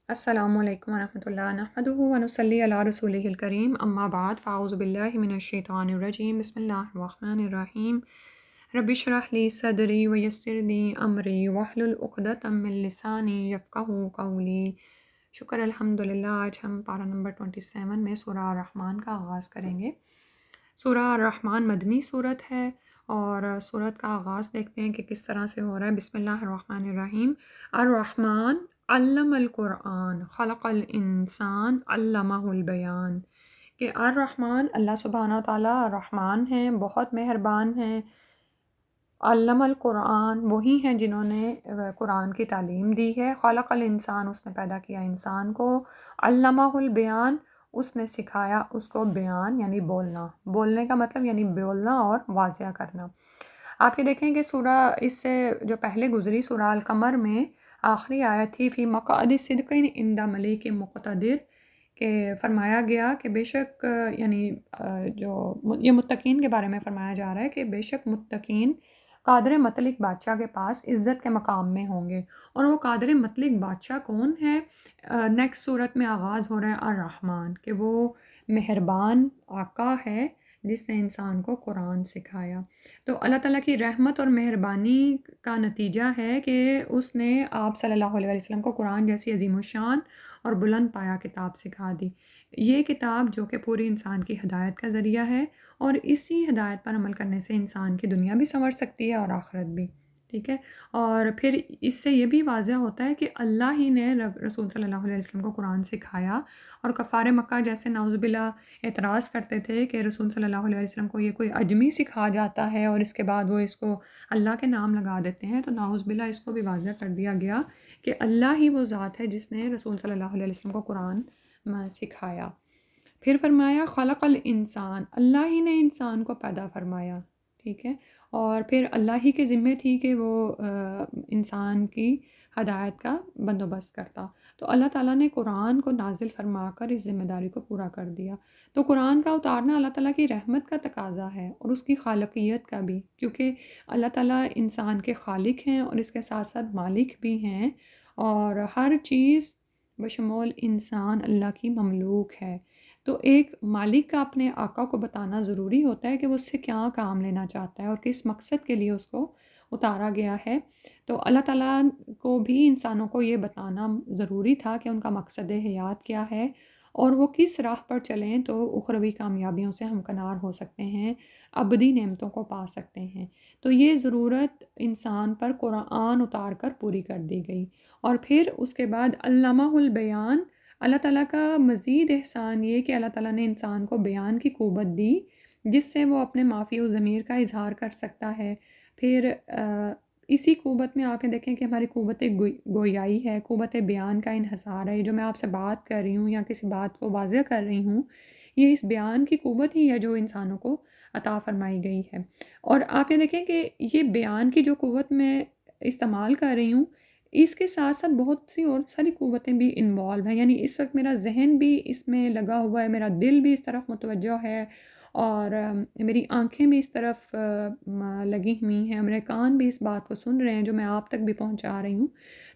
السلام علیکم ورحمۃ اللہ نحمدہ ونصلی علی رسولہ الکریم اما بعد فاعوذ باللہ من الشیطان الرجیم بسم اللہ الرحمن الرحیم رب اشرح لی صدری ویسر لی امری واحلل عقدۃ من لسانی یفقہوا قولی۔ شکر الحمدللہ۔ آج ہم پارہ نمبر 27 میں سورہ الرحمن کا آغاز کریں گے۔ سورہ الرحمن مدنی صورت ہے اور صورت کا آغاز دیکھتے ہیں کہ کس طرح سے ہو رہا ہے۔ بسم اللہ الرحمن الرحیم۔ الرحمن علم القرآن خلق الانسان علمہ البیان، کہ الرحمن اللہ سبحانہ تعالیٰ رحمان ہیں، بہت مہربان ہیں۔ علم القرآن وہی ہیں جنہوں نے قرآن کی تعلیم دی ہے۔ خلق الانسان اس نے پیدا کیا انسان کو۔ علمہ البیان اس نے سکھایا اس کو بیان یعنی بولنا۔ بولنے کا مطلب یعنی بولنا اور واضح کرنا۔ آپ یہ دیکھیں کہ سورہ اس سے جو پہلے گزری سورہ القمر میں آخری آیت تھی فی مقعد صدق عند ملیک مقتدر، کہ فرمایا گیا کہ بے شک یعنی جو یہ متقین کے بارے میں فرمایا جا رہا ہے کہ بے شک متقین قادر مطلق بادشاہ کے پاس عزت کے مقام میں ہوں گے۔ اور وہ قادر مطلق بادشاہ کون ہے؟ نیکسٹ صورت میں آغاز ہو رہا ہے الرحمن، کہ وہ مہربان آقا ہے جس نے انسان کو قرآن سکھایا۔ تو اللہ تعالیٰ کی رحمت اور مہربانی کا نتیجہ ہے کہ اس نے آپ صلی اللہ علیہ وسلم کو قرآن جیسی عظیم الشان اور بلند پایہ کتاب سکھا دی۔ یہ کتاب جو کہ پوری انسان کی ہدایت کا ذریعہ ہے، اور اسی ہدایت پر عمل کرنے سے انسان کی دنیا بھی سنور سکتی ہے اور آخرت بھی، ٹھیک ہے۔ اور پھر اس سے یہ بھی واضح ہوتا ہے کہ اللہ ہی نے رسول صلی اللہ علیہ وسلم کو قرآن سکھایا، اور کفار مکہ جیسے نعوذ باللہ اعتراض کرتے تھے کہ رسول صلی اللہ علیہ وسلم کو یہ کوئی اجمی سکھا جاتا ہے اور اس کے بعد وہ اس کو اللہ کے نام لگا دیتے ہیں، تو نعوذ باللہ اس کو بھی واضح کر دیا گیا کہ اللہ ہی وہ ذات ہے جس نے رسول صلی اللہ علیہ وسلم کو قرآن سکھایا۔ پھر فرمایا خلق الانسان، اللہ ہی نے انسان کو پیدا فرمایا، ٹھیک ہے۔ اور پھر اللہ ہی کے ذمہ تھی کہ وہ انسان کی ہدایت کا بندوبست کرتا۔ تو اللہ تعالیٰ نے قرآن کو نازل فرما کر اس ذمہ داری کو پورا کر دیا۔ تو قرآن کا اتارنا اللہ تعالیٰ کی رحمت کا تقاضا ہے اور اس کی خالقیت کا بھی، کیونکہ اللہ تعالیٰ انسان کے خالق ہیں اور اس کے ساتھ ساتھ مالک بھی ہیں، اور ہر چیز بشمول انسان اللہ کی مملوک ہے۔ تو ایک مالک کا اپنے آقا کو بتانا ضروری ہوتا ہے کہ وہ اس سے کیا کام لینا چاہتا ہے اور کس مقصد کے لیے اس کو اتارا گیا ہے۔ تو اللہ تعالیٰ کو بھی انسانوں کو یہ بتانا ضروری تھا کہ ان کا مقصد حیات کیا ہے اور وہ کس راہ پر چلیں تو اخروی کامیابیوں سے ہمکنار ہو سکتے ہیں، ابدی نعمتوں کو پا سکتے ہیں۔ تو یہ ضرورت انسان پر قرآن اتار کر پوری کر دی گئی۔ اور پھر اس کے بعد علامہ البیان، اللہ تعالیٰ کا مزید احسان یہ کہ اللہ تعالیٰ نے انسان کو بیان کی قوت دی جس سے وہ اپنے مافی و ضمیر کا اظہار کر سکتا ہے۔ پھر اسی قوت میں آپ یہ دیکھیں کہ ہماری قوت گویائی ہے، قوت بیان کا انحصار ہے۔ جو میں آپ سے بات کر رہی ہوں یا کسی بات کو واضح کر رہی ہوں، یہ اس بیان کی قوت ہی ہے جو انسانوں کو عطا فرمائی گئی ہے۔ اور آپ یہ دیکھیں کہ یہ بیان کی جو قوت میں استعمال کر رہی ہوں، اس کے ساتھ ساتھ بہت سی اور ساری قوتیں بھی انوالو ہیں، یعنی اس وقت میرا ذہن بھی اس میں لگا ہوا ہے، میرا دل بھی اس طرف متوجہ ہے، اور میری آنکھیں بھی اس طرف لگی ہوئی ہیں، میرے کان بھی اس بات کو سن رہے ہیں جو میں آپ تک بھی پہنچا رہی ہوں۔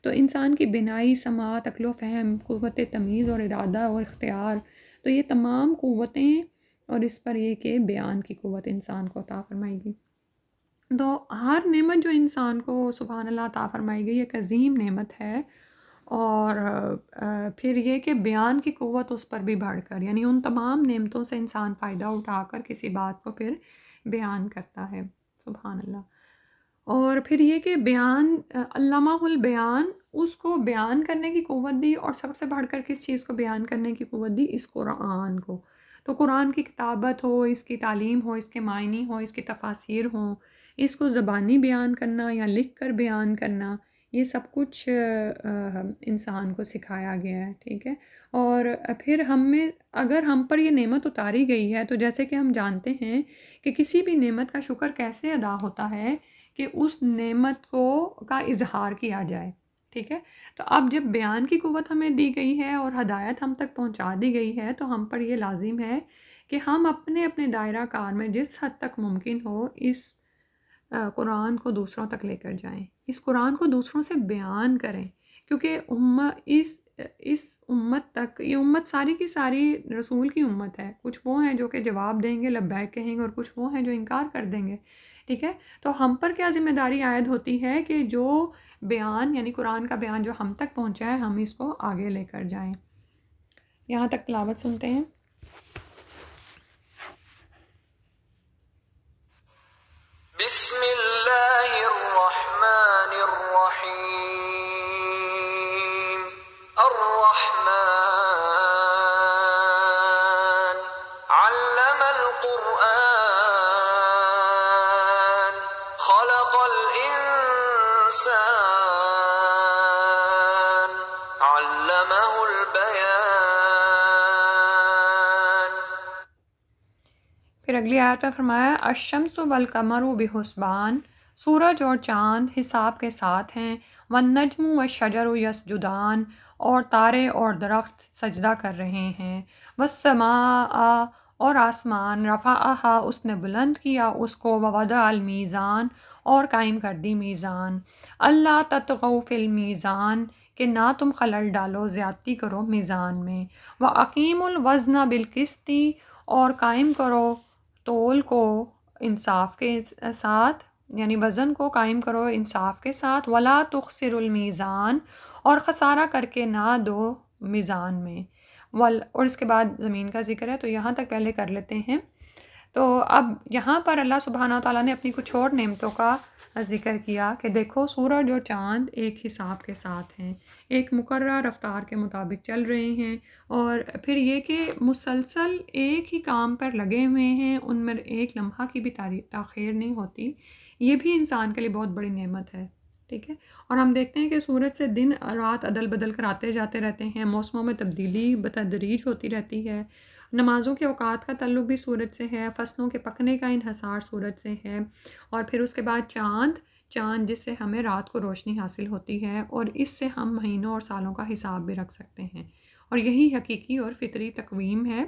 تو انسان کی بینائی، سماعت، عقل و فہم، قوت تمیز اور ارادہ اور اختیار، تو یہ تمام قوتیں، اور اس پر یہ کہ بیان کی قوت انسان کو عطا فرمائی گئی۔ تو ہر نعمت جو انسان کو سبحان اللہ عطا فرمائی گئی ایک عظیم نعمت ہے، اور پھر یہ کہ بیان کی قوت اس پر بھی بڑھ کر، یعنی ان تمام نعمتوں سے انسان فائدہ اٹھا کر کسی بات کو پھر بیان کرتا ہے، سبحان اللہ۔ اور پھر یہ کہ بیان، علامہ البیان، اس کو بیان کرنے کی قوت دی، اور سب سے بڑھ کر کس چیز کو بیان کرنے کی قوت دی؟ اس قرآن کو۔ تو قرآن کی کتابت ہو، اس کی تعلیم ہو، اس کے معنی ہو، اس کی تفاسیر ہوں، اس کو زبانی بیان کرنا یا لکھ کر بیان کرنا، یہ سب کچھ انسان کو سکھایا گیا ہے، ٹھیک ہے۔ اور پھر اگر ہم پر یہ نعمت اتاری گئی ہے، تو جیسے کہ ہم جانتے ہیں کہ کسی بھی نعمت کا شکر کیسے ادا ہوتا ہے کہ اس نعمت کا اظہار کیا جائے، ٹھیک ہے۔ تو اب جب بیان کی قوت ہمیں دی گئی ہے اور ہدایت ہم تک پہنچا دی گئی ہے، تو ہم پر یہ لازم ہے کہ ہم اپنے اپنے دائرہ کار میں جس حد تک ممکن ہو اس قرآن کو دوسروں تک لے کر جائیں، اس قرآن کو دوسروں سے بیان کریں، کیونکہ اس اس امت تک، یہ امت ساری کی ساری رسول کی امت ہے، کچھ وہ ہیں جو کہ جواب دیں گے، لبیک کہیں گے، اور کچھ وہ ہیں جو انکار کر دیں گے، ٹھیک ہے. تو ہم پر کیا ذمہ داری عائد ہوتی ہے کہ جو بیان یعنی قرآن کا بیان جو ہم تک پہنچا ہے ہم اس کو آگے لے کر جائیں. یہاں تک تلاوت سنتے ہیں. بسم اللہ الرحمن الرحیم. الرحمن علم القرآن خلق الانسان علمہ البیان. پھر اگلی آیت میں فرمایا الشمس والقمر بحسبان، سورج اور چاند حساب کے ساتھ ہیں، والنجم والشجر یسجدان، اور تارے اور درخت سجدہ کر رہے ہیں، والسماء، اور آسمان، رفعہا، اس نے بلند کیا اس کو، ووضع المیزان، اور قائم کر دی میزان، اللہ تطغوا فی المیزان، کہ نہ تم خلل ڈالو، زیادتی کرو میزان میں، وَأَقِیمُوا الْوَزْنَ بِالْقِسْطِ، اور قائم کرو تول کو انصاف کے ساتھ، یعنی وزن کو قائم کرو انصاف کے ساتھ، وَلَا تُخْسِرُوا الْمِیزَان، اور خسارہ کر کے نہ دو میزان میں، اور اس کے بعد زمین کا ذکر ہے تو یہاں تک پہلے کر لیتے ہیں. تو اب یہاں پر اللہ سبحانہ تعالیٰ نے اپنی کچھ اور نعمتوں کا ذکر کیا کہ دیکھو سورج اور چاند ایک حساب کے ساتھ ہیں، ایک مقررہ رفتار کے مطابق چل رہے ہیں، اور پھر یہ کہ مسلسل ایک ہی کام پر لگے ہوئے ہیں، ان میں ایک لمحہ کی بھی تاخیر نہیں ہوتی. یہ بھی انسان کے لیے بہت بڑی نعمت ہے، ٹھیک ہے. اور ہم دیکھتے ہیں کہ سورج سے دن رات عدل بدل کر آتے جاتے رہتے ہیں، موسموں میں تبدیلی بتدریج ہوتی رہتی ہے، نمازوں کے اوقات کا تعلق بھی سورج سے ہے، فصلوں کے پکنے کا انحصار سورج سے ہے، اور پھر اس کے بعد چاند جس سے ہمیں رات کو روشنی حاصل ہوتی ہے، اور اس سے ہم مہینوں اور سالوں کا حساب بھی رکھ سکتے ہیں. اور یہی حقیقی اور فطری تقویم ہے،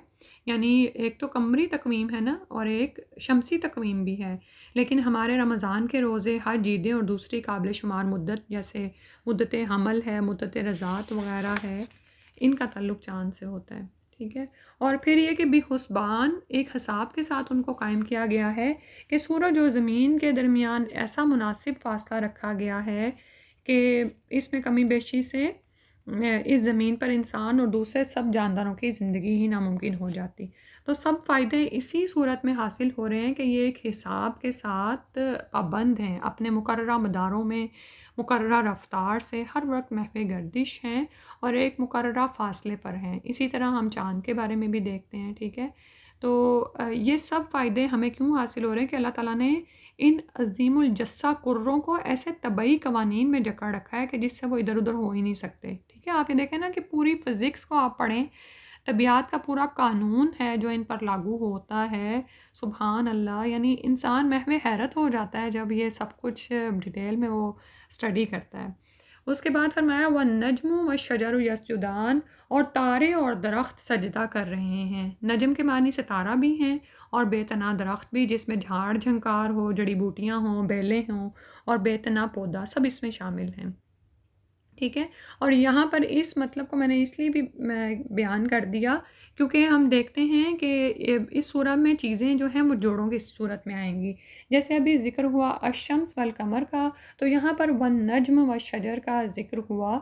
یعنی ایک تو قمری تقویم ہے نا، اور ایک شمسی تقویم بھی ہے. لیکن ہمارے رمضان کے روزے، حج، عیدیں اور دوسری قابل شمار مدت جیسے مدت حمل ہے، مدت رضاعت وغیرہ ہے، ان کا تعلق چاند سے ہوتا ہے، ٹھیک ہے. اور پھر یہ کہ بحسبان، ایک حساب کے ساتھ ان کو قائم کیا گیا ہے کہ سورج اور زمین کے درمیان ایسا مناسب فاصلہ رکھا گیا ہے کہ اس میں کمی بیشی سے اس زمین پر انسان اور دوسرے سب جانداروں کی زندگی ہی ناممکن ہو جاتی. تو سب فائدے اسی صورت میں حاصل ہو رہے ہیں کہ یہ ایک حساب کے ساتھ پابند ہیں، اپنے مقررہ مداروں میں مقررہ رفتار سے ہر وقت محو گردش ہیں، اور ایک مقررہ فاصلے پر ہیں. اسی طرح ہم چاند کے بارے میں بھی دیکھتے ہیں، ٹھیک ہے. تو یہ سب فائدے ہمیں کیوں حاصل ہو رہے ہیں کہ اللہ تعالیٰ نے ان عظیم الجثہ قروں کو ایسے طبعی قوانین میں جکڑ رکھا ہے کہ جس سے وہ ادھر ادھر ہو ہی نہیں سکتے، ٹھیک ہے. آپ یہ دیکھیں نا کہ پوری فزکس کو آپ پڑھیں، طبیعت کا پورا قانون ہے جو ان پر لاگو ہوتا ہے، سبحان اللہ. یعنی انسان محو حیرت ہو جاتا ہے جب یہ سب کچھ ڈیٹیل میں وہ اسٹڈی کرتا ہے. اس کے بعد فرمایا وَالنَّجْمُ وَالشَّجَرُ يَسْجُدَانِ، اور تارے اور درخت سجدہ کر رہے ہیں. نجم کے معنی ستارہ بھی ہیں، اور بے تنا درخت بھی جس میں جھاڑ جھنکار ہو، جڑی بوٹیاں ہوں، بیلیں ہوں، اور بے تنا پودا، سب اس میں شامل ہیں، ٹھیک ہے. اور یہاں پر اس مطلب کو میں نے اس لیے بھی بیان کر دیا کیونکہ ہم دیکھتے ہیں کہ اس صورت میں چیزیں جو ہیں وہ جوڑوں کی صورت میں آئیں گی. جیسے ابھی ذکر ہوا الشمس والقمر کا، تو یہاں پر والنجم والشجر کا ذکر ہوا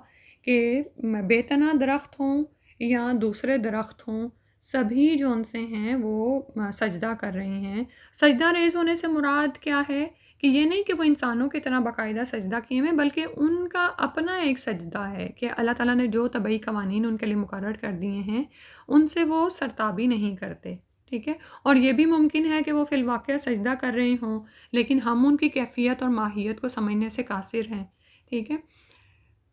کہ بے تنا درخت ہوں یا دوسرے درخت ہوں، سبھی جو ان سے ہیں وہ سجدہ کر رہے ہیں. سجدہ ریز ہونے سے مراد کیا ہے کہ یہ نہیں کہ وہ انسانوں کی طرح باقاعدہ سجدہ کیے ہوئے، بلکہ ان کا اپنا ایک سجدہ ہے کہ اللہ تعالیٰ نے جو طبعی قوانین ان کے لیے مقرر کر دیے ہیں ان سے وہ سرتابی نہیں کرتے، ٹھیک ہے. اور یہ بھی ممکن ہے کہ وہ فی الواقع سجدہ کر رہے ہوں لیکن ہم ان کی کیفیت اور ماہیت کو سمجھنے سے قاصر ہیں، ٹھیک ہے.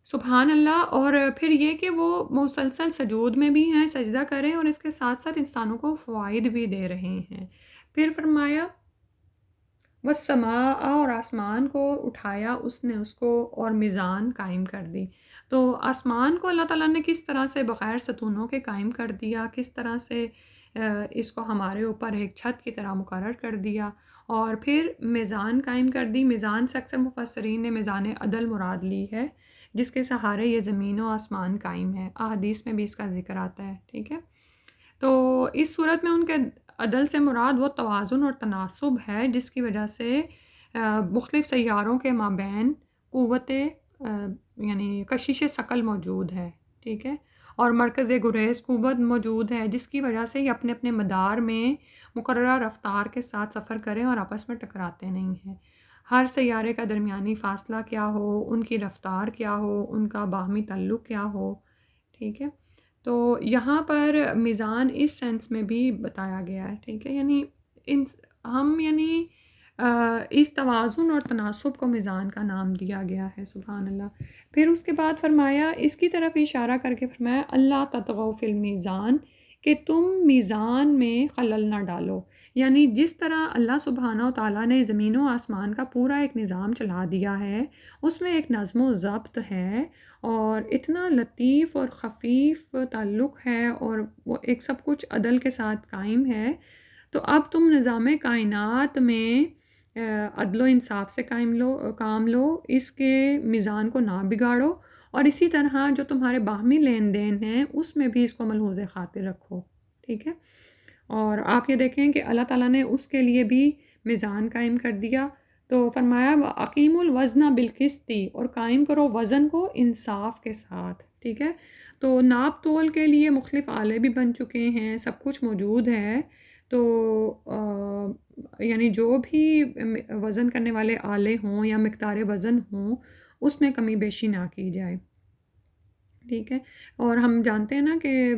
سبحان اللہ. اور پھر یہ کہ وہ مسلسل سجود میں بھی ہیں، سجدہ کریں، اور اس کے ساتھ ساتھ انسانوں کو فوائد بھی دے رہے ہیں. پھر فرمایا والسماء، اور آسمان کو اٹھایا اس نے اس کو، اور میزان قائم کر دی. تو آسمان کو اللہ تعالیٰ نے کس طرح سے بغیر ستونوں کے قائم کر دیا، کس طرح سے اس کو ہمارے اوپر ایک چھت کی طرح مقرر کر دیا، اور پھر میزان قائم کر دی. میزان سے اکثر مفسرین نے میزان عدل مراد لی ہے، جس کے سہارے یہ زمین و آسمان قائم ہے۔ احادیث میں بھی اس کا ذکر آتا ہے، ٹھیک ہے۔ تو اس صورت میں ان کے عدل سے مراد وہ توازن اور تناسب ہے جس کی وجہ سے مختلف سیاروں کے مابین قوت یعنی کشش ثقل موجود ہے، ٹھیک ہے، اور مرکز گریز قوت موجود ہے جس کی وجہ سے یہ اپنے اپنے مدار میں مقررہ رفتار کے ساتھ سفر کریں اور آپس میں ٹکراتے نہیں ہیں۔ ہر سیارے کا درمیانی فاصلہ کیا ہو، ان کی رفتار کیا ہو، ان کا باہمی تعلق کیا ہو، ٹھیک ہے۔ تو یہاں پر میزان اس سینس میں بھی بتایا گیا ہے، ٹھیک ہے، یعنی ہم یعنی اس توازن اور تناسب کو میزان کا نام دیا گیا ہے، سبحان اللہ۔ پھر اس کے بعد فرمایا، اس کی طرف اشارہ کر کے فرمایا اللہ تطغوا فی المیزان، کہ تم میزان میں خلل نہ ڈالو، یعنی جس طرح اللہ سبحانہ و تعالیٰ نے زمین و آسمان کا پورا ایک نظام چلا دیا ہے، اس میں ایک نظم و ضبط ہے اور اتنا لطیف اور خفیف تعلق ہے اور وہ ایک سب کچھ عدل کے ساتھ قائم ہے، تو اب تم نظام کائنات میں عدل و انصاف سے کام لو، اس کے میزان کو نہ بگاڑو، اور اسی طرح جو تمہارے باہمی لین دین ہیں اس میں بھی اس کو ملحوظ خاطر رکھو، ٹھیک ہے۔ اور آپ یہ دیکھیں کہ اللہ تعالیٰ نے اس کے لیے بھی میزان قائم کر دیا، تو فرمایا وَأَقِیمُوا الْوَزْنَ بِالْقِسْطِ، اور قائم کرو وزن کو انصاف کے ساتھ، ٹھیک ہے۔ تو ناپ تول کے لیے مختلف آلے بھی بن چکے ہیں، سب کچھ موجود ہے، تو یعنی جو بھی وزن کرنے والے آلے ہوں یا مقدار وزن ہوں اس میں کمی بیشی نہ کی جائے، ٹھیک ہے۔ اور ہم جانتے ہیں نا کہ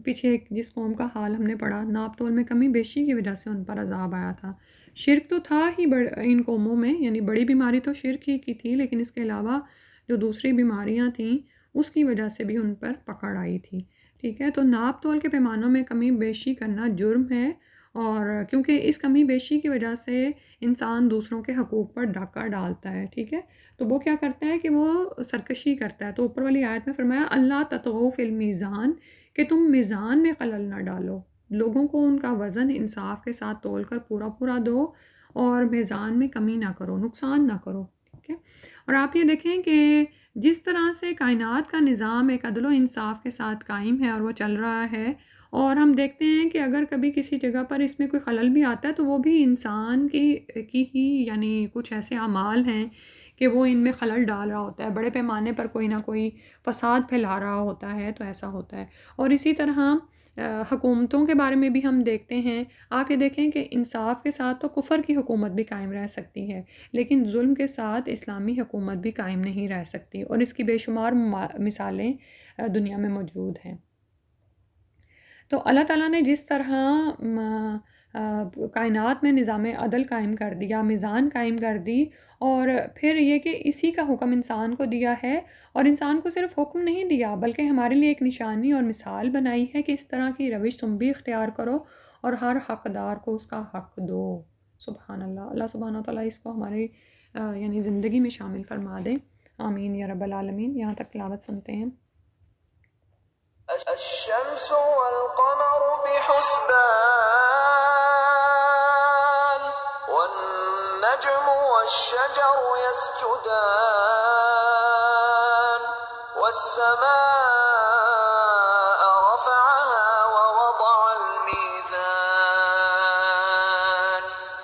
پیچھے جس قوم کا حال ہم نے پڑھا، ناپ تول میں کمی بیشی کی وجہ سے ان پر عذاب آیا تھا۔ شرک تو تھا ہی ان قوموں میں، یعنی بڑی بیماری تو شرک ہی کی تھی، لیکن اس کے علاوہ جو دوسری بیماریاں تھیں اس کی وجہ سے بھی ان پر پکڑ آئی تھی، ٹھیک ہے۔ تو ناپ تول کے پیمانوں میں کمی بیشی کرنا جرم ہے، اور کیونکہ اس کمی بیشی کی وجہ سے انسان دوسروں کے حقوق پر ڈاکہ ڈالتا ہے، ٹھیک ہے، تو وہ کیا کرتا ہے کہ وہ سرکشی کرتا ہے۔ تو اوپر والی آیت میں فرمایا اللہ تطغوا فی المیزان، کہ تم میزان میں خلل نہ ڈالو، لوگوں کو ان کا وزن انصاف کے ساتھ تول کر پورا دو، اور میزان میں کمی نہ کرو، نقصان نہ کرو، ٹھیک ہے۔ اور آپ یہ دیکھیں کہ جس طرح سے کائنات کا نظام ایک عدل و انصاف کے ساتھ قائم ہے اور وہ چل رہا ہے، اور ہم دیکھتے ہیں کہ اگر کبھی کسی جگہ پر اس میں کوئی خلل بھی آتا ہے تو وہ بھی انسان کی ہی یعنی کچھ ایسے اعمال ہیں کہ وہ ان میں خلل ڈال رہا ہوتا ہے، بڑے پیمانے پر کوئی نہ کوئی فساد پھیلا رہا ہوتا ہے، تو ایسا ہوتا ہے۔ اور اسی طرح حکومتوں کے بارے میں بھی ہم دیکھتے ہیں، آپ یہ دیکھیں کہ انصاف کے ساتھ تو کفر کی حکومت بھی قائم رہ سکتی ہے، لیکن ظلم کے ساتھ اسلامی حکومت بھی قائم نہیں رہ سکتی، اور اس کی بے شمار مثالیں دنیا میں موجود ہیں۔ تو اللہ تعالیٰ نے جس طرح کائنات میں نظام عدل قائم کر دیا، میزان قائم کر دی، اور پھر یہ کہ اسی کا حکم انسان کو دیا ہے، اور انسان کو صرف حکم نہیں دیا بلکہ ہمارے لیے ایک نشانی اور مثال بنائی ہے کہ اس طرح کی روش تم بھی اختیار کرو اور ہر حقدار کو اس کا حق دو۔ سبحان اللہ، اللہ سبحانہ و تعالیٰ اس کو ہماری یعنی زندگی میں شامل فرما دے، آمین یا رب العالمین۔ یہاں تک تلاوت سنتے ہیں۔ الشمس والقمر بحسبان والنجم والشجر يسجدان والسماء رفعها ووضع الميزان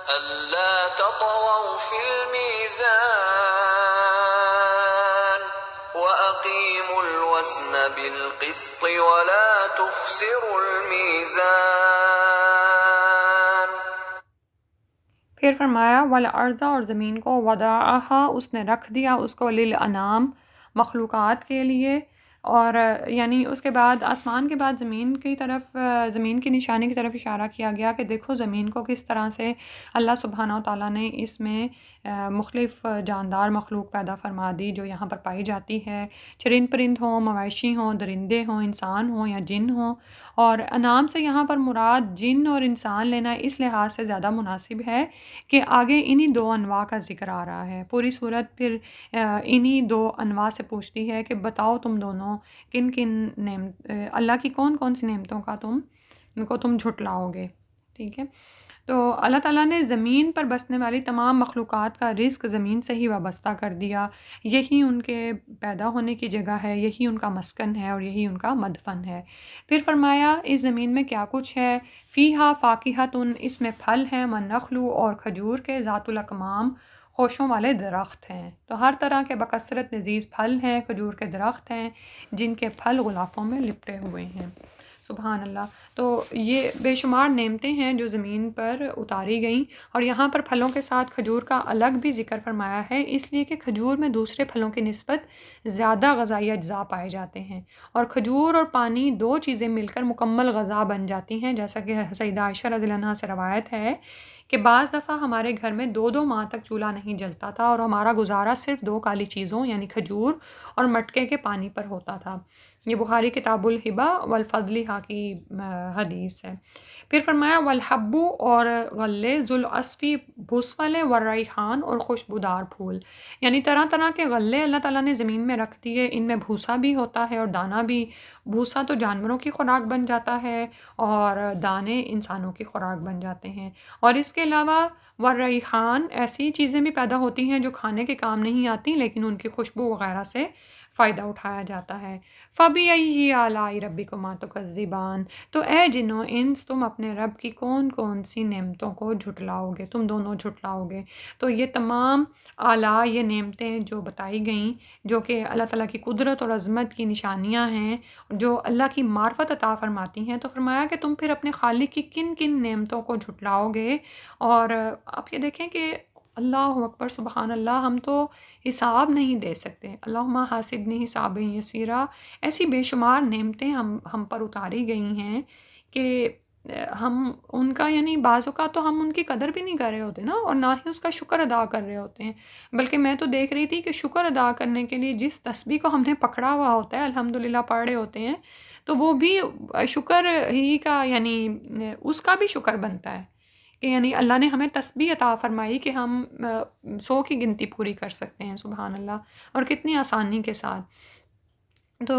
ألا تطغوا في الميزان وأقيموا الوزن بالقسط ولا تخسروا الميزان۔ پھر فرمایا والارض، اور زمین کو وضعها، اس نے رکھ دیا اس کو للانام، مخلوقات کے لیے، اور یعنی اس کے بعد آسمان کے بعد زمین کی طرف، زمین کی نشانی کی طرف اشارہ کیا گیا کہ دیکھو زمین کو کس طرح سے اللہ سبحانہ و تعالیٰ نے اس میں مختلف جاندار مخلوق پیدا فرما دی جو یہاں پر پائی جاتی ہے، چرند پرند ہوں، مویشی ہوں، درندے ہوں، انسان ہوں یا جن ہوں۔ اور انعام سے یہاں پر مراد جن اور انسان لینا اس لحاظ سے زیادہ مناسب ہے کہ آگے انہی دو انواع کا ذکر آ رہا ہے۔ پوری صورت پھر انہی دو انواع سے پوچھتی ہے کہ بتاؤ تم دونوں کن اللہ کی کون کون سی نعمتوں کا تم جھٹلاؤ گے، ٹھیک ہے۔ تو اللہ تعالیٰ نے زمین پر بسنے والی تمام مخلوقات کا رزق زمین سے ہی وابستہ کر دیا، یہی ان کے پیدا ہونے کی جگہ ہے، یہی ان کا مسکن ہے اور یہی ان کا مدفن ہے۔ پھر فرمایا اس زمین میں کیا کچھ ہے، فیہا فاکہۃ، اس میں پھل ہیں، والنخل، اور کھجور کے، ذات الاکمام، خوشوں والے درخت ہیں۔ تو ہر طرح کے بکثرت لذیذ پھل ہیں، کھجور کے درخت ہیں جن کے پھل غلافوں میں لپٹے ہوئے ہیں۔ سبحان اللہ۔ تو یہ بے شمار نعمتیں ہیں جو زمین پر اتاری گئیں، اور یہاں پر پھلوں کے ساتھ کھجور کا الگ بھی ذکر فرمایا ہے، اس لیے کہ کھجور میں دوسرے پھلوں کی نسبت زیادہ غذائی اجزاء پائے جاتے ہیں، اور کھجور اور پانی دو چیزیں مل کر مکمل غذا بن جاتی ہیں، جیسا کہ سیدہ عائشہ رضی اللہ عنہا سے روایت ہے کہ بعض دفعہ ہمارے گھر میں 2 ماہ تک چولہا نہیں جلتا تھا اور ہمارا گزارا صرف 2 کالی چیزوں یعنی کھجور اور مٹکے کے پانی پر ہوتا تھا۔ یہ بخاری کتاب الہبہ والفضلہ کی حدیث ہے۔ پھر فرمایا والحب، اور غلے، ذوالعصفی، بھس والے، والریحان، اور خوشبودار پھول، یعنی طرح طرح کے غلے اللہ تعالیٰ نے زمین میں رکھ دیے، ان میں بھوسا بھی ہوتا ہے اور دانہ بھی۔ بھوسا تو جانوروں کی خوراک بن جاتا ہے اور دانے انسانوں کی خوراک بن جاتے ہیں، اور اس کے علاوہ والریحان، ایسی چیزیں بھی پیدا ہوتی ہیں جو کھانے کے کام نہیں آتی لیکن ان کی خوشبو وغیرہ سے فائدہ اٹھایا جاتا ہے۔ فَبِأَيِّ آلَاءِ رَبِّكُمَا تُكَذِّبَانِ، تو اے جنو انس، تم اپنے رب کی کون کون سی نعمتوں کو جھٹلاؤ گے، تم دونوں جھٹلاؤ گے۔ تو یہ تمام آلاء، یہ نعمتیں جو بتائی گئیں، جو کہ اللہ تعالیٰ کی قدرت اور عظمت کی نشانیاں ہیں، جو اللہ کی معرفت عطا فرماتی ہیں، تو فرمایا کہ تم پھر اپنے خالق کی کن کن نعمتوں کو جھٹلاؤ گے۔ اور آپ یہ دیکھیں کہ اللہ اکبر، سبحان اللہ، ہم تو حساب نہیں دے سکتے۔ اللہم حاسبنی حسابا یسیرا، ایسی بے شمار نعمتیں ہم پر اتاری گئی ہیں کہ ہم ان کا یعنی بعض اوقات تو ہم ان کی قدر بھی نہیں کر رہے ہوتے نا، اور نہ ہی اس کا شکر ادا کر رہے ہوتے ہیں۔ بلکہ میں تو دیکھ رہی تھی کہ شکر ادا کرنے کے لیے جس تسبیح کو ہم نے پکڑا ہوا ہوتا ہے، الحمدللہ پڑھ رہے ہوتے ہیں، تو وہ بھی شکر ہی کا یعنی اس کا بھی شکر بنتا ہے کہ یعنی اللہ نے ہمیں تسبیح عطا فرمائی کہ ہم 100 کی گنتی پوری کر سکتے ہیں، سبحان اللہ، اور کتنی آسانی کے ساتھ۔ تو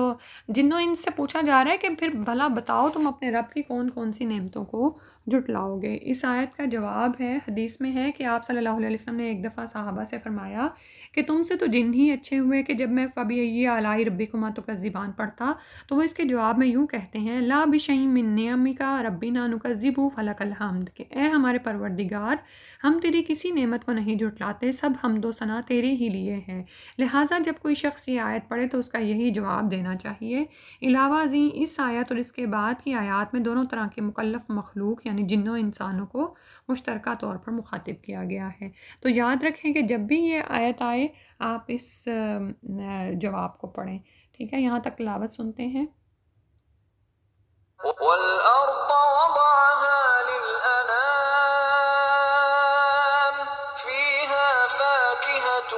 جنوں ان سے پوچھا جا رہا ہے کہ پھر بھلا بتاؤ تم اپنے رب کی کون کون سی نعمتوں کو جھٹلاؤ گے۔ اس آیت کا جواب ہے، حدیث میں ہے کہ آپ صلی اللہ علیہ وسلم نے ایک دفعہ صحابہ سے فرمایا کہ تم سے تو جن ہی اچھے ہوئے کہ جب میں فَبِأَيِّ آلَاءِ رَبِّكُمَا تُكَذِّبَانِ پڑھتا تو وہ اس کے جواب میں یوں کہتے ہیں، لا بِشَيْءٍ مِّن نِّعَمِكَ رَبِّنَا نُكَذِّبُ فَلَكَ الْحَمْدُ، کہ اے ہمارے پروردگار، ہم تیری کسی نعمت کو نہیں جھٹلاتے، سب حمد و ثنا تیرے ہی لیے ہے۔ لہٰذا جب کوئی شخص یہ آیت پڑھے تو اس کا یہی جواب دینا چاہیے۔ علاوہ ازیں اس آیت اور اس کے بعد کی آیات میں دونوں طرح کے مکلف مخلوق یعنی جنوں انسانوں کو مشترکہ طور پر مخاطب کیا گیا ہے۔ تو یاد رکھیں کہ جب بھی یہ آیت آئے آپ اس جواب کو پڑھیں، ٹھیک ہے؟ یہاں تک تلاوت سنتے ہیں۔ وَالْأَرْضَ وَضَعَهَا لِلْأَنَامِ فِيهَا فَاكِهَةٌ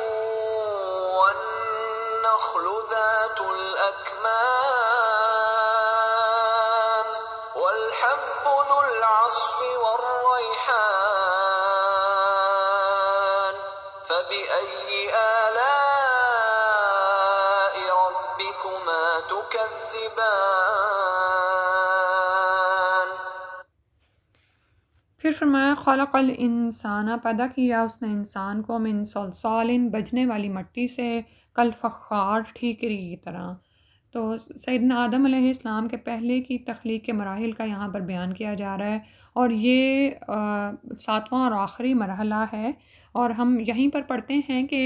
وَالنَّخْلُ ذَاتُ الْأَكْمَامِ وَالْحَبُّ ذُو الْعَصْفِ وَالرَّيْحَانُ فَبِأَيِّ آلَاءِ رَبِّكُمَا تُكَذِّبَانِ۔ پھر فرمایا خلق الانسان، پیدا کیا اس نے انسان کو، من صلصال، بجنے والی مٹی سے، کالفخار، ٹھیکری کی طرح۔ تو سیدنا آدم علیہ السلام کے پہلے کی تخلیق کے مراحل کا یہاں پر بیان کیا جا رہا ہے، اور یہ 7واں اور آخری مرحلہ ہے، اور ہم یہیں پر پڑھتے ہیں کہ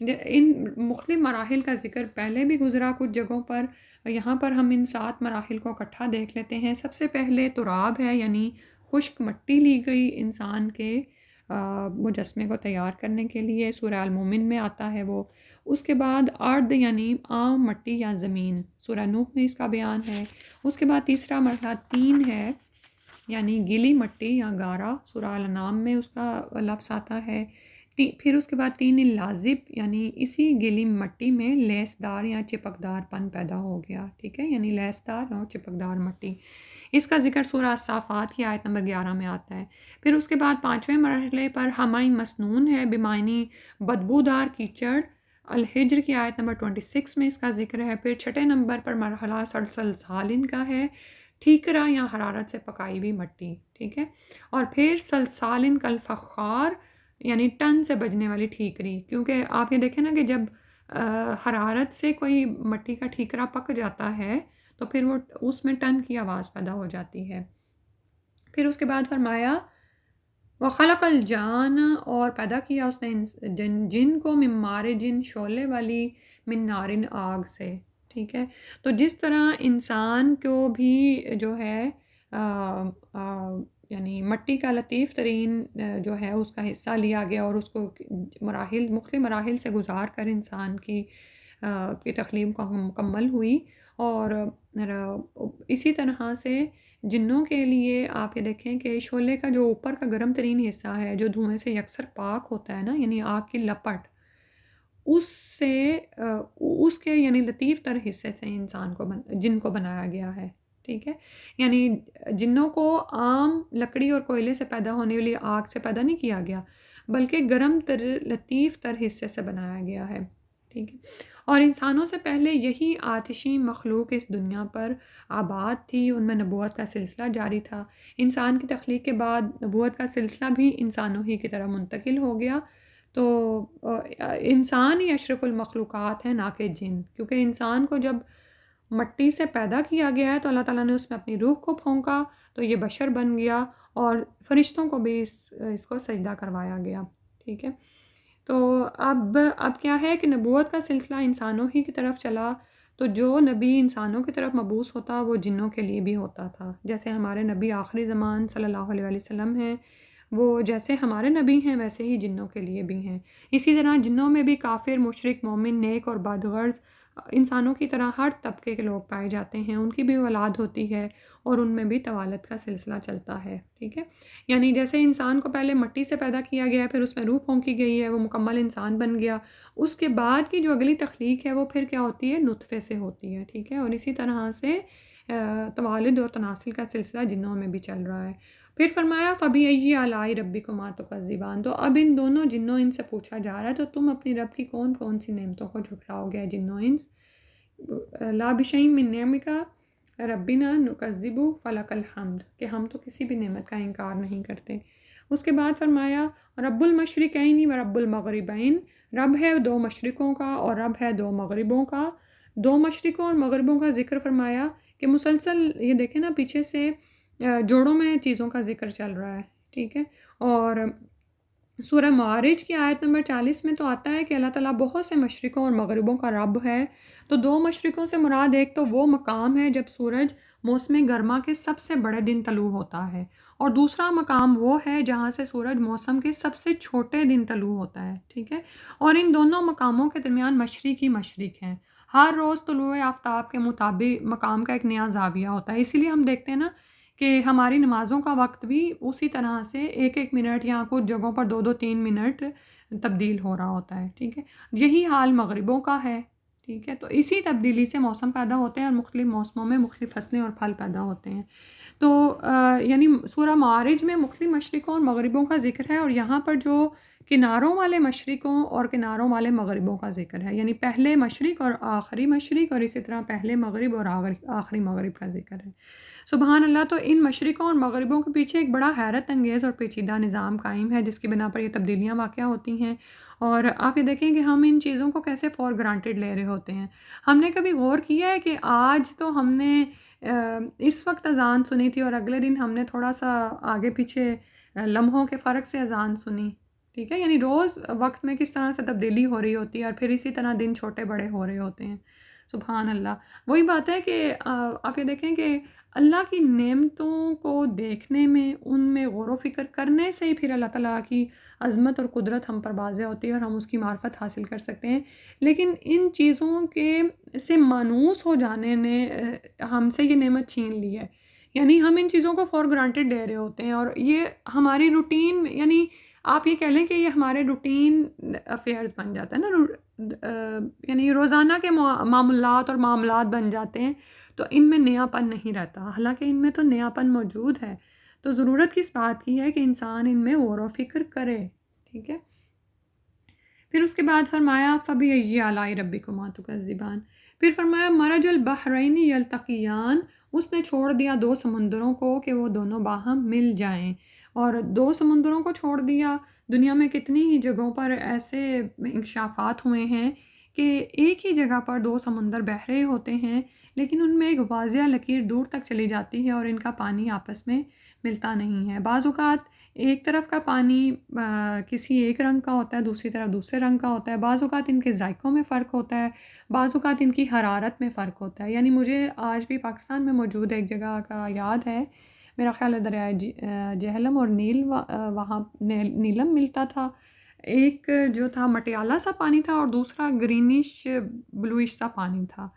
ان مختلف مراحل کا ذکر پہلے بھی گزرا کچھ جگہوں پر، یہاں پر ہم ان 7 مراحل کو اکٹھا دیکھ لیتے ہیں۔ سب سے پہلے تراب ہے، یعنی خشک مٹی لی گئی انسان کے مجسمے کو تیار کرنے کے لیے، سورہ المومن میں آتا ہے وہ۔ اس کے بعد ارد یعنی عام مٹی یا زمین، سورہ نوح میں اس کا بیان ہے۔ اس کے بعد تیسرا مرحلہ طین ہے، یعنی گیلی مٹی یا گارا، سورہ الانعام میں اس کا لفظ آتا ہے۔ پھر اس کے بعد طین لازب، یعنی اسی گیلی مٹی میں لیس دار یا چپکدار پن پیدا ہو گیا، ٹھیک ہے، یعنی لیس دار اور چپکدار مٹی۔ اس کا ذکر سورہ الصافات کی آیت نمبر 11 میں آتا ہے۔ پھر اس کے بعد 5ویں مرحلے پر ہمائن مسنون ہے، بمعنی بدبودار کیچڑ، الحجر کی آیت نمبر 26 میں اس کا ذکر ہے۔ پھر 6 نمبر پر مرحلہ سلسال کا ہے، ٹھیکرا یا حرارت سے پکائی ہوئی مٹی، ٹھیک ہے، اور پھر سلسالن کالفخار یعنی ٹن سے بجنے والی ٹھیکری، کیونکہ آپ یہ دیکھیں نا کہ جب حرارت سے کوئی مٹی کا ٹھیکرا پک جاتا ہے تو پھر وہ اس میں ٹن کی آواز پیدا ہو جاتی ہے۔ پھر اس کے بعد فرمایا وَخَلَقَ الْجَانَ، اور پیدا کیا اس نے جن کو من مارجن شعلے والی من نارن آگ سے، ٹھیک ہے۔ تو جس طرح انسان کو بھی جو ہے یعنی مٹی کا لطیف ترین جو ہے اس کا حصہ لیا گیا اور اس کو مختلف مراحل سے گزار کر انسان کی تخلیق مکمل ہوئی، اور اسی طرح سے جنوں کے لیے آپ یہ دیکھیں کہ شعلے کا جو اوپر کا گرم ترین حصہ ہے جو دھوئیں سے یکسر پاک ہوتا ہے نا، یعنی آگ کی لپٹ، اس سے اس کے یعنی لطیف تر حصے سے انسان کو جن کو بنایا گیا ہے، ٹھیک ہے۔ یعنی جنوں کو عام لکڑی اور کوئلے سے پیدا ہونے والی آگ سے پیدا نہیں کیا گیا، بلکہ گرم تر لطیف تر حصے سے بنایا گیا ہے، ٹھیک ہے۔ اور انسانوں سے پہلے یہی آتشی مخلوق اس دنیا پر آباد تھی، ان میں نبوت کا سلسلہ جاری تھا۔ انسان کی تخلیق کے بعد نبوت کا سلسلہ بھی انسانوں ہی کی طرح منتقل ہو گیا، تو انسان ہی اشرف المخلوقات ہیں نہ کہ جن، کیونکہ انسان کو جب مٹی سے پیدا کیا گیا ہے تو اللہ تعالیٰ نے اس میں اپنی روح کو پھونکا تو یہ بشر بن گیا، اور فرشتوں کو بھی اس کو سجدہ کروایا گیا، ٹھیک ہے۔ تو اب کیا ہے کہ نبوت کا سلسلہ انسانوں ہی کی طرف چلا، تو جو نبی انسانوں کی طرف مبعوث ہوتا وہ جنوں کے لیے بھی ہوتا تھا، جیسے ہمارے نبی آخری زمان صلی اللہ علیہ وسلم ہیں، وہ جیسے ہمارے نبی ہیں ویسے ہی جنوں کے لیے بھی ہیں۔ اسی طرح جنوں میں بھی کافر، مشرک، مومن، نیک اور بدغرض انسانوں کی طرح ہر طبقے کے لوگ پائے جاتے ہیں، ان کی بھی اولاد ہوتی ہے اور ان میں بھی توالد کا سلسلہ چلتا ہے، ٹھیک ہے۔ یعنی جیسے انسان کو پہلے مٹی سے پیدا کیا گیا ہے، پھر اس میں روح پھونکی گئی ہے، وہ مکمل انسان بن گیا، اس کے بعد کی جو اگلی تخلیق ہے وہ پھر کیا ہوتی ہے، نطفے سے ہوتی ہے، ٹھیک ہے۔ اور اسی طرح سے توالد اور تناسل کا سلسلہ جنوں میں بھی چل رہا ہے۔ پھر فرمایا فَبِأَيِّ آلَاءِ رَبِّكُمَا تُكَذِّبَانِ، تو اب ان دونوں جنوں انس سے پوچھا جا رہا ہے تو تم اپنی رب کی کون کون سی نعمتوں کو جھٹلاؤ گے جنوں انس؟ لا بشیء من نعمک ربنا نکذب فلک الحمد، کہ ہم تو کسی بھی نعمت کا انکار نہیں کرتے۔ اس کے بعد فرمایا رب المشرقین و رب المغربین، رب ہے دو مشرقوں کا اور رب ہے دو مغربوں کا۔ دو مشرقوں اور مغربوں کا ذکر فرمایا کہ مسلسل یہ دیکھیں نا پیچھے سے جوڑوں میں چیزوں کا ذکر چل رہا ہے، ٹھیک ہے۔ اور سورہ معارج کی آیت نمبر 40 میں تو آتا ہے کہ اللہ تعالیٰ بہت سے مشرقوں اور مغربوں کا رب ہے، تو دو مشرقوں سے مراد ایک تو وہ مقام ہے جب سورج موسم گرما کے سب سے بڑے دن طلوع ہوتا ہے، اور دوسرا مقام وہ ہے جہاں سے سورج موسم کے سب سے چھوٹے دن طلوع ہوتا ہے، ٹھیک ہے۔ اور ان دونوں مقاموں کے درمیان مشرق ہی مشرق ہیں، ہر روز طلوع آفتاب کے مطابق مقام کا ایک نیا زاویہ ہوتا ہے، اسی لیے ہم دیکھتے ہیں نا کہ ہماری نمازوں کا وقت بھی اسی طرح سے ایک ایک منٹ یا کچھ جگہوں پر 2-3 منٹ تبدیل ہو رہا ہوتا ہے، ٹھیک ہے۔ یہی حال مغربوں کا ہے، ٹھیک ہے۔ تو اسی تبدیلی سے موسم پیدا ہوتے ہیں اور مختلف موسموں میں مختلف فصلیں اور پھل پیدا ہوتے ہیں۔ تو یعنی سورہ معارج میں مختلف مشرقوں اور مغربوں کا ذکر ہے، اور یہاں پر جو کناروں والے مشرقوں اور کناروں والے مغربوں کا ذکر ہے، یعنی پہلے مشرق اور آخری مشرق، اور اسی طرح پہلے مغرب اور آخری مغرب کا ذکر ہے۔ سبحان اللہ، تو ان مشرقوں اور مغربوں کے پیچھے ایک بڑا حیرت انگیز اور پیچیدہ نظام قائم ہے جس کی بنا پر یہ تبدیلیاں واقع ہوتی ہیں، اور آپ یہ دیکھیں کہ ہم ان چیزوں کو کیسے فور گرانٹیڈ لے رہے ہوتے ہیں۔ ہم نے کبھی غور کیا ہے کہ آج تو ہم نے اس وقت اذان سنی تھی اور اگلے دن ہم نے تھوڑا سا آگے پیچھے لمحوں کے فرق سے اذان سنی، ٹھیک ہے۔ یعنی روز وقت میں کس طرح سے تبدیلی ہو رہی ہوتی ہے اور پھر اسی طرح دن چھوٹے بڑے ہو رہے ہوتے ہیں، سبحان اللہ۔ وہی بات ہے کہ آپ یہ دیکھیں کہ اللہ کی نعمتوں کو دیکھنے میں، ان میں غور و فکر کرنے سے ہی پھر اللہ تعالیٰ کی عظمت اور قدرت ہم پر واضح ہوتی ہے اور ہم اس کی معرفت حاصل کر سکتے ہیں۔ لیکن ان چیزوں کے سے مانوس ہو جانے نے ہم سے یہ نعمت چھین لی ہے، یعنی ہم ان چیزوں کو فور گرانٹیڈ لے رہے ہوتے ہیں، اور یہ ہماری روٹین، یعنی آپ یہ کہہ لیں کہ یہ ہمارے روٹین افیئرز بن جاتا ہے نا، یعنی روزانہ کے معاملات اور معاملات بن جاتے ہیں، تو ان میں نیا پن نہیں رہتا، حالانکہ ان میں تو نیا پن موجود ہے۔ تو ضرورت کس بات کی ہے کہ انسان ان میں غور و فکر کرے، ٹھیک ہے۔ پھر اس کے بعد فرمایا فَبِأَيِّ آلَاءِ رَبِّكُمَا تُكَذِّبَانِ، پھر فرمایا مرج البحرین یلتقیان، اس نے چھوڑ دیا 2 سمندروں کو کہ وہ دونوں باہم مل جائیں، اور 2 سمندروں کو چھوڑ دیا۔ دنیا میں کتنی ہی جگہوں پر ایسے انکشافات ہوئے ہیں کہ ایک ہی جگہ پر 2 سمندر بہہ رہے ہوتے ہیں، لیکن ان میں ایک واضح لکیر دور تک چلی جاتی ہے اور ان کا پانی آپس میں ملتا نہیں ہے۔ بعض اوقات ایک طرف کا پانی کسی ایک رنگ کا ہوتا ہے، دوسری طرف دوسرے رنگ کا ہوتا ہے، بعض اوقات ان کے ذائقوں میں فرق ہوتا ہے، بعض اوقات ان کی حرارت میں فرق ہوتا ہے۔ یعنی مجھے آج بھی پاکستان میں موجود ایک جگہ کا یاد ہے، میرا خیال ہے دریائے جہلم اور وہاں نیلم ملتا تھا۔ ایک جو تھا مٹیالہ سا پانی تھا اور دوسرا گرینش بلوئش سا پانی تھا،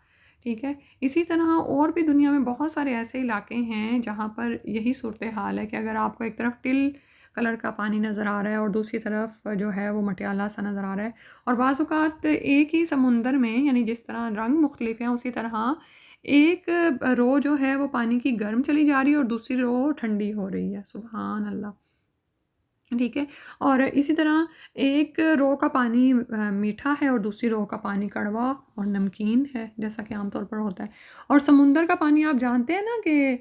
ٹھیک ہے۔ اسی طرح اور بھی دنیا میں بہت سارے ایسے علاقے ہیں جہاں پر یہی صورتحال ہے کہ اگر آپ کو ایک طرف ٹل کلر کا پانی نظر آ رہا ہے اور دوسری طرف جو ہے وہ مٹیالہ سا نظر آ رہا ہے، اور بعض اوقات ایک ہی سمندر میں یعنی جس طرح رنگ مختلف ہیں اسی طرح ایک رو جو ہے وہ پانی کی گرم چلی جا رہی ہے اور دوسری رو ٹھنڈی ہو رہی ہے، سبحان اللہ، ٹھیک ہے۔ اور اسی طرح ایک رو کا پانی میٹھا ہے اور دوسری رو کا پانی کڑوا اور نمکین ہے، جیسا کہ عام طور پر ہوتا ہے۔ اور سمندر کا پانی آپ جانتے ہیں نا کہ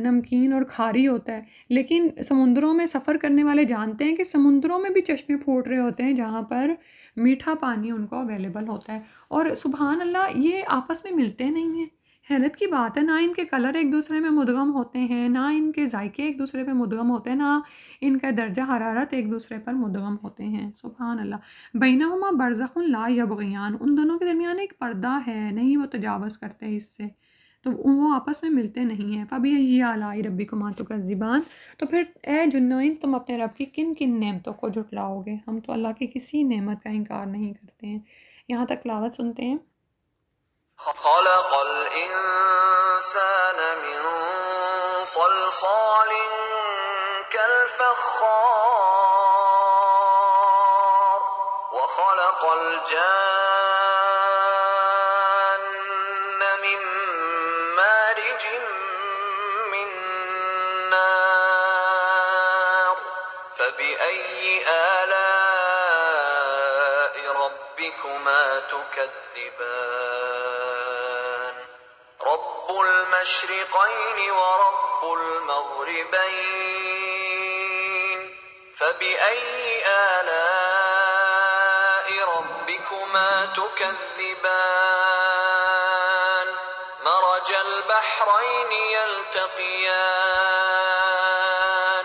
نمکین اور کھاری ہوتا ہے، لیکن سمندروں میں سفر کرنے والے جانتے ہیں کہ سمندروں میں بھی چشمے پھوٹ رہے ہوتے ہیں جہاں پر میٹھا پانی ان کو اویلیبل ہوتا ہے، اور سبحان اللہ یہ آپس میں ملتے نہیں ہیں۔ حیرت کی بات ہے، نہ ان کے کلر ایک دوسرے میں مدغم ہوتے ہیں، نہ ان کے ذائقے ایک دوسرے پہ مدغم ہوتے ہیں، نہ ان کا درجہ حرارت ایک دوسرے پر مدغم ہوتے ہیں، سبحان اللہ۔ بینہما برزخ لا یبغیان، ان دونوں کے درمیان ایک پردہ ہے، نہیں وہ تجاوز کرتے اس سے، تو وہ آپس میں ملتے نہیں ہیں۔ فَبِأَيِّ آلَاءِ رَبِّكُمَا تُكَذِّبَانِ، تو پھر اے جنوین تم اپنے رب کی کن کن نعمتوں کو جھٹلاؤ گے؟ ہم تو اللہ کی کسی نعمت کا انکار نہیں کرتے ہیں۔ یہاں تک تلاوت سنتے ہیں۔ خلق الإنسان من صلصال كالفخار وخلق الجان من مارج من نار فبأي آلاء ربكما تكذبان رب المشرقين ورب المغربين فبأي آلاء ربكما تكذبان مرج البحرين يلتقيان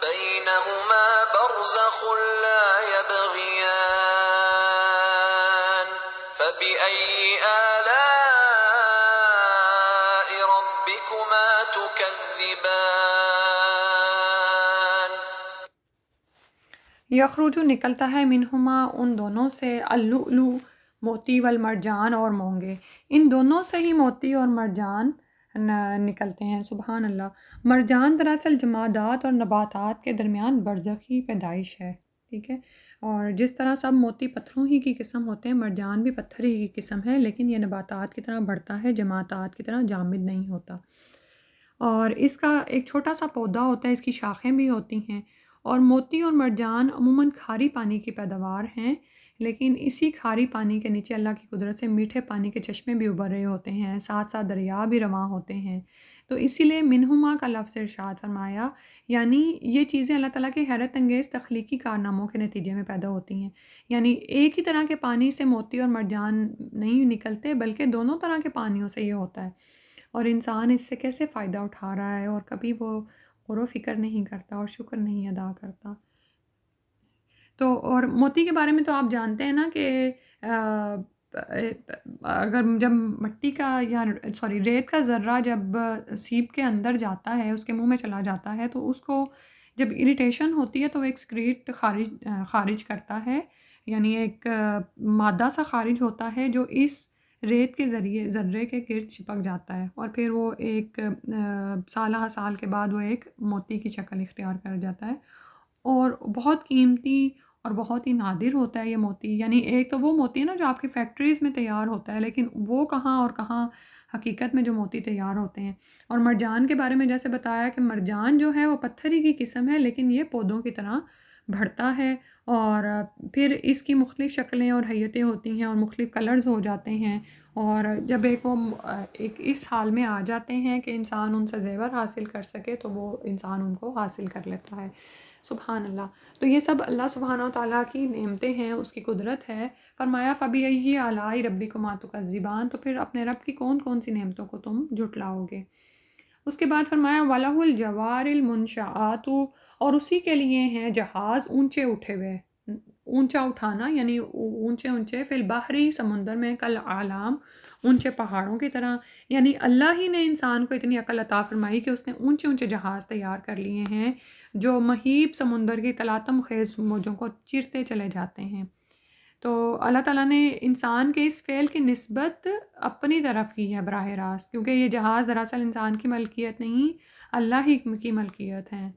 بينهما برزخ لا يبغيان فبأي آلاء ربكما تكذبان یخرج نکلتا ہے منہما ان دونوں سے، اللؤلؤ موتی والمرجان اور مونگے، ان دونوں سے ہی موتی اور مرجان نکلتے ہیں، سبحان اللہ۔ مرجان دراصل جمادات اور نباتات کے درمیان برزخی پیدائش ہے، ٹھیک ہے۔ اور جس طرح سب موتی پتھروں ہی کی قسم ہوتے ہیں، مرجان بھی پتھر ہی کی قسم ہے، لیکن یہ نباتات کی طرح بڑھتا ہے، جمادات کی طرح جامد نہیں ہوتا۔ اور اس کا ایک چھوٹا سا پودا ہوتا ہے، اس کی شاخیں بھی ہوتی ہیں، اور موتی اور مرجان عموماً کھاری پانی کی پیداوار ہیں، لیکن اسی کھاری پانی کے نیچے اللہ کی قدرت سے میٹھے پانی کے چشمے بھی ابھر رہے ہوتے ہیں، ساتھ ساتھ دریا بھی رواں ہوتے ہیں۔ تو اسی لیے منہما کا لفظ ارشاد فرمایا، یعنی یہ چیزیں اللہ تعالیٰ کے حیرت انگیز تخلیقی کارناموں کے نتیجے میں پیدا ہوتی ہیں۔ یعنی ایک ہی طرح کے پانی سے موتی اور مرجان نہیں نکلتے، بلکہ دونوں طرح کے پانیوں سے یہ ہوتا ہے، اور انسان اس سے کیسے فائدہ اٹھا رہا ہے اور کبھی وہ غور و فکر نہیں کرتا اور شکر نہیں ادا کرتا۔ تو اور موتی کے بارے میں تو آپ جانتے ہیں نا کہ اگر جب مٹی کا یا ریت کا ذرہ جب سیپ کے اندر جاتا ہے، اس کے منہ میں چلا جاتا ہے، تو اس کو جب اریٹیشن ہوتی ہے تو وہ ایک سکریٹ خارج کرتا ہے، یعنی ایک مادہ سا خارج ہوتا ہے جو اس ریت کے ذریعے ذرے کے گرد چپک جاتا ہے، اور پھر وہ ایک سالہ سال کے بعد وہ ایک موتی کی شکل اختیار کر جاتا ہے، اور بہت قیمتی اور بہت ہی نادر ہوتا ہے یہ موتی۔ یعنی ایک تو وہ موتی ہے نا جو آپ کی فیکٹریز میں تیار ہوتا ہے، لیکن وہ کہاں اور کہاں حقیقت میں جو موتی تیار ہوتے ہیں۔ اور مرجان کے بارے میں جیسے بتایا کہ مرجان جو ہے وہ پتھر ہی کی قسم ہے، لیکن یہ پودوں کی طرح بڑھتا ہے، اور پھر اس کی مختلف شکلیں اور حیتیں ہوتی ہیں اور مختلف کلرز ہو جاتے ہیں، اور جب ایک اس حال میں آ جاتے ہیں کہ انسان ان سے زیور حاصل کر سکے تو وہ انسان ان کو حاصل کر لیتا ہے. سبحان اللہ. تو یہ سب اللہ سبحانہ و تعالیٰ کی نعمتیں ہیں، اس کی قدرت ہے. فرمایا فَبِأَيِّ آلَاءِ رَبِّكُمَا تُكَذِّبَانِ، تو پھر اپنے رب کی کون کون سی نعمتوں کو تم جھٹلاؤ گے. اس کے بعد فرمایا وَلَهُ الْجَوَارِ الْمُنشَآتُ، اور اسی کے لیے ہیں جہاز اونچے اٹھے ہوئے. اونچا اٹھانا یعنی اونچے اونچے فی البحری، سمندر میں، کل اعلام، اونچے پہاڑوں کی طرح. یعنی اللہ ہی نے انسان کو اتنی عقل عطا فرمائی کہ اس نے اونچے اونچے جہاز تیار کر لیے ہیں جو مہیب سمندر کی تلاطم خیز موجوں کو چیرتے چلے جاتے ہیں. تو اللہ تعالیٰ نے انسان کے اس فعل کی نسبت اپنی طرف کی ہے براہ راست، کیونکہ یہ جہاز دراصل انسان کی ملکیت نہیں، اللہ ہی کی ملکیت ہے.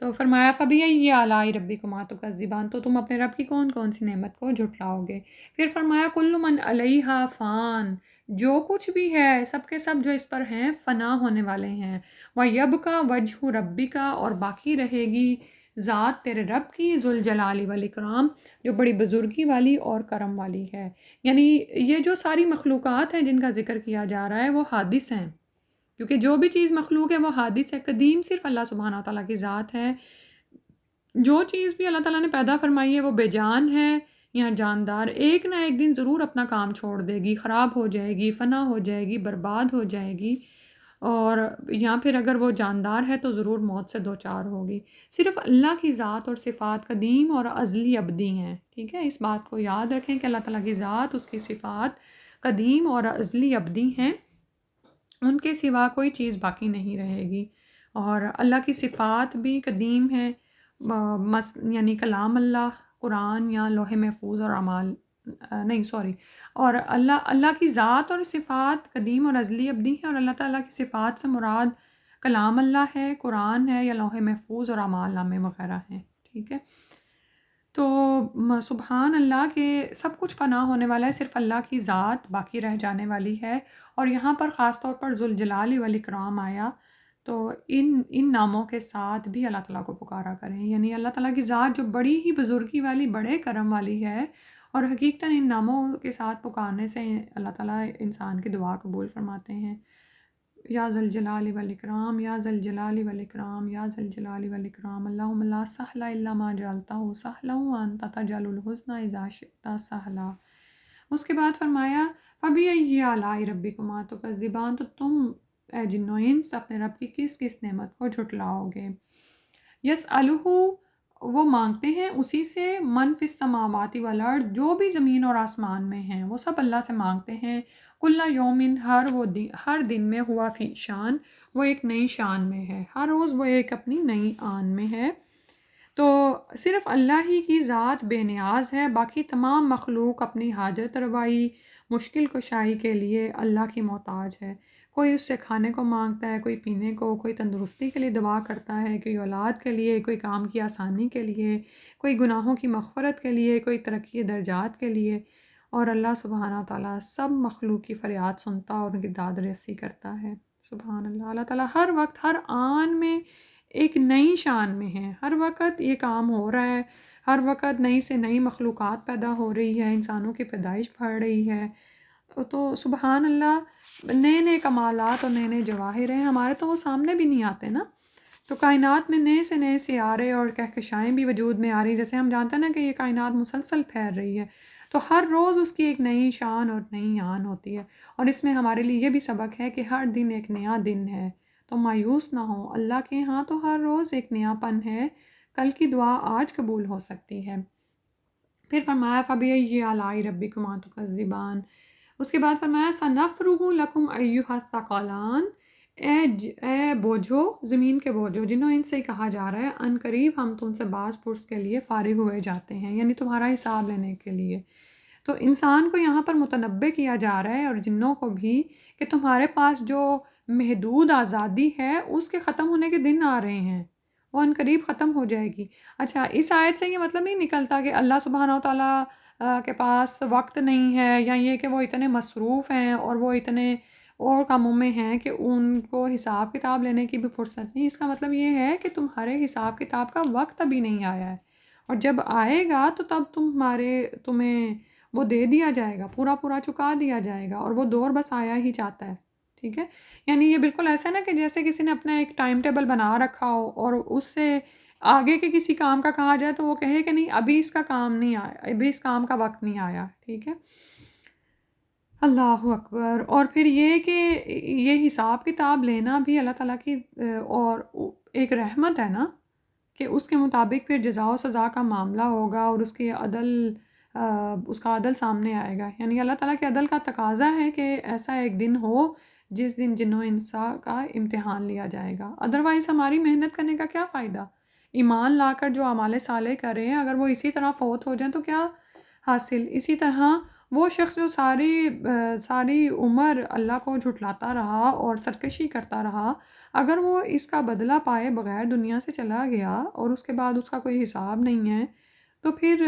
تو فرمایا فَبِأَيِّ آلَاءِ رَبِّكُمَا تُكَذِّبَانِ، تو تم اپنے رب کی کون کون سی نعمت کو جھٹلاؤ گے. پھر فرمایا کُلُّ مَنْ عَلَيْهَا فان، جو کچھ بھی ہے سب کے سب جو اس پر ہیں فنا ہونے والے ہیں. وَيَبْقَى وَجْهُ رَبِّكَ، اور باقی رہے گی ذات تیرے رب کی، ذوالجلال والاکرام، جو بڑی بزرگی والی اور کرم والی ہے. یعنی یہ جو ساری مخلوقات ہیں جن کا ذکر کیا جا رہا ہے وہ حادث ہیں، کیونکہ جو بھی چیز مخلوق ہے وہ حادث ہے. قدیم صرف اللہ سبحانہ تعالیٰ کی ذات ہے. جو چیز بھی اللہ تعالیٰ نے پیدا فرمائی ہے وہ بے جان ہے یا جاندار، ایک نہ ایک دن ضرور اپنا کام چھوڑ دے گی، خراب ہو جائے گی، فنا ہو جائے گی، برباد ہو جائے گی. اور یا پھر اگر وہ جاندار ہے تو ضرور موت سے دوچار ہوگی. صرف اللہ کی ذات اور صفات قدیم اور ازلی ابدی ہیں. ٹھیک ہے، اس بات کو یاد رکھیں کہ اللہ تعالیٰ کی ذات، اس کی صفات قدیم اور ازلی ابدی ہیں، ان کے سوا کوئی چیز باقی نہیں رہے گی. اور اللہ کی صفات بھی قدیم ہیں، یعنی کلام اللہ، قرآن یا لوح محفوظ اور اعمال نہیں سوری اور اللہ کی ذات اور صفات قدیم اور ازلی ابدی ہیں، اور اللہ تعالیٰ کی صفات سے مراد کلام اللہ ہے، قرآن ہے، یا لوح محفوظ اور اعمال نامے وغیرہ ہیں. ٹھیک ہے، تو سبحان اللہ کہ سب کچھ فنا ہونے والا ہے، صرف اللہ کی ذات باقی رہ جانے والی ہے. اور یہاں پر خاص طور پر ذوالجلال والاکرام آیا، تو ان ناموں کے ساتھ بھی اللہ تعالیٰ کو پکارا کریں. یعنی اللہ تعالیٰ کی ذات جو بڑی ہی بزرگی والی، بڑے کرم والی ہے، اور حقیقتاً ان ناموں کے ساتھ پکارنے سے اللہ تعالیٰ انسان کی دعا قبول فرماتے ہیں. یا ذا الجلال والاکرام، یا ذا الجلال والاکرام، یا ذا الجلال والاکرام. اللہم لا سہل الا ما جعلتہ سہلا وانت تجعل الحزن اذا شئت سہلا. اس کے بعد فرمایا فَبِأَيِّ آلَاءِ رَبِّكُمَا تُكَذِّبَانِ، تو تم اے جن و انس اپنے رب کی کس کس نعمت کو جھٹلاؤ گے. یسألہ، وہ مانگتے ہیں اسی سے، من فی السماوات والارض، جو بھی زمین اور آسمان میں ہیں وہ سب اللہ سے مانگتے ہیں. کل یومن، ہر دن میں، ہوا فی شان، وہ ایک نئی شان میں ہے، ہر روز وہ ایک اپنی نئی آن میں ہے. تو صرف اللہ ہی کی ذات بے نیاز ہے، باقی تمام مخلوق اپنی حاجت روائی، مشکل کشائی کے لیے اللہ کی محتاج ہے. کوئی اس سے کھانے کو مانگتا ہے، کوئی پینے کو، کوئی تندرستی کے لیے دعا کرتا ہے، کوئی اولاد کے لیے، کوئی کام کی آسانی کے لیے، کوئی گناہوں کی مغفرت کے لیے، کوئی ترقی درجات کے لیے. اور اللہ سبحانہ تعالیٰ سب مخلوق کی فریاد سنتا اور ان کی داد رسی کرتا ہے. سبحان اللہ. اللہ تعالیٰ ہر وقت ہر آن میں ایک نئی شان میں ہے، ہر وقت یہ کام ہو رہا ہے، ہر وقت نئی سے نئی مخلوقات پیدا ہو رہی ہے، انسانوں کی پیدائش بڑھ رہی ہے. تو سبحان اللہ، نئے نئے کمالات اور نئے نئے جواہر ہیں ہمارے، تو وہ سامنے بھی نہیں آتے نا. تو کائنات میں نئے سے نئے سیارے اور کہکشائیں بھی وجود میں آ رہی، جیسے ہم جانتے ہیں نا کہ یہ کائنات مسلسل پھیل رہی ہے، تو ہر روز اس کی ایک نئی شان اور نئی آن ہوتی ہے. اور اس میں ہمارے لیے یہ بھی سبق ہے کہ ہر دن ایک نیا دن ہے، تو مایوس نہ ہوں. اللہ کے ہاں تو ہر روز ایک نیا پن ہے، کل کی دعا آج قبول ہو سکتی ہے. پھر فرمایا فَبِأَيِّ آلَاءِ رَبِّكُمَا تُكَذِّبَانِ. اس کے بعد فرمایا سَنَفْرُغُ لَكُمْ أَيُّهَا الثَّقَلَانِ، اے بوجھو، زمین کے بوجھو، جنہوں ان سے کہا جا رہا ہے ان قریب ہم تم سے باز پرس کے لیے فارغ ہوئے جاتے ہیں، یعنی تمہارا حساب لینے کے لیے. تو انسان کو یہاں پر متنبع کیا جا رہا ہے، اور جنوں کو بھی، کہ تمہارے پاس جو محدود آزادی ہے اس کے ختم ہونے کے دن آ رہے ہیں، وہ ان قریب ختم ہو جائے گی. اچھا، اس آیت سے یہ مطلب نہیں نکلتا کہ اللہ سبحانہ و تعالیٰ کے پاس وقت نہیں ہے، یا یہ کہ وہ اتنے مصروف ہیں اور وہ اتنے اور کاموں میں ہیں کہ ان کو حساب کتاب لینے کی بھی فرصت نہیں. اس کا مطلب یہ ہے کہ تمہارے حساب کتاب کا وقت ابھی نہیں آیا ہے، اور جب آئے گا تو تب تمہیں وہ دے دیا جائے گا، پورا پورا چکا دیا جائے گا، اور وہ دور بس آیا ہی چاہتا ہے، ٹھیک ہے. یعنی یہ بالکل ایسا ہے نا کہ جیسے کسی نے اپنا ایک ٹائم ٹیبل بنا رکھا ہو اور اس سے آگے کے کسی کام کا کہا جائے تو وہ کہے کہ نہیں ابھی اس کا کام نہیں آیا، ابھی اس کام کا وقت نہیں آیا، ٹھیک ہے. اللہ اکبر. اور پھر یہ کہ یہ حساب کتاب لینا بھی اللہ تعالیٰ کی اور ایک رحمت ہے نا، کہ اس کے مطابق پھر جزا و سزا کا معاملہ ہوگا اور اس کی اس کا عدل سامنے آئے گا. یعنی اللہ تعالیٰ کے عدل کا تقاضا ہے کہ ایسا ایک دن ہو جس دن جن و انسا کا امتحان لیا جائے گا. ادروائز ہماری محنت کرنے کا کیا فائدہ؟ ایمان لا کر جو اعمال صالح کر رہے ہیں اگر وہ اسی طرح فوت ہو جائیں تو کیا حاصل؟ اسی طرح وہ شخص جو ساری عمر اللہ کو جھٹلاتا رہا اور سرکشی کرتا رہا، اگر وہ اس کا بدلہ پائے بغیر دنیا سے چلا گیا اور اس کے بعد اس کا کوئی حساب نہیں ہے، تو پھر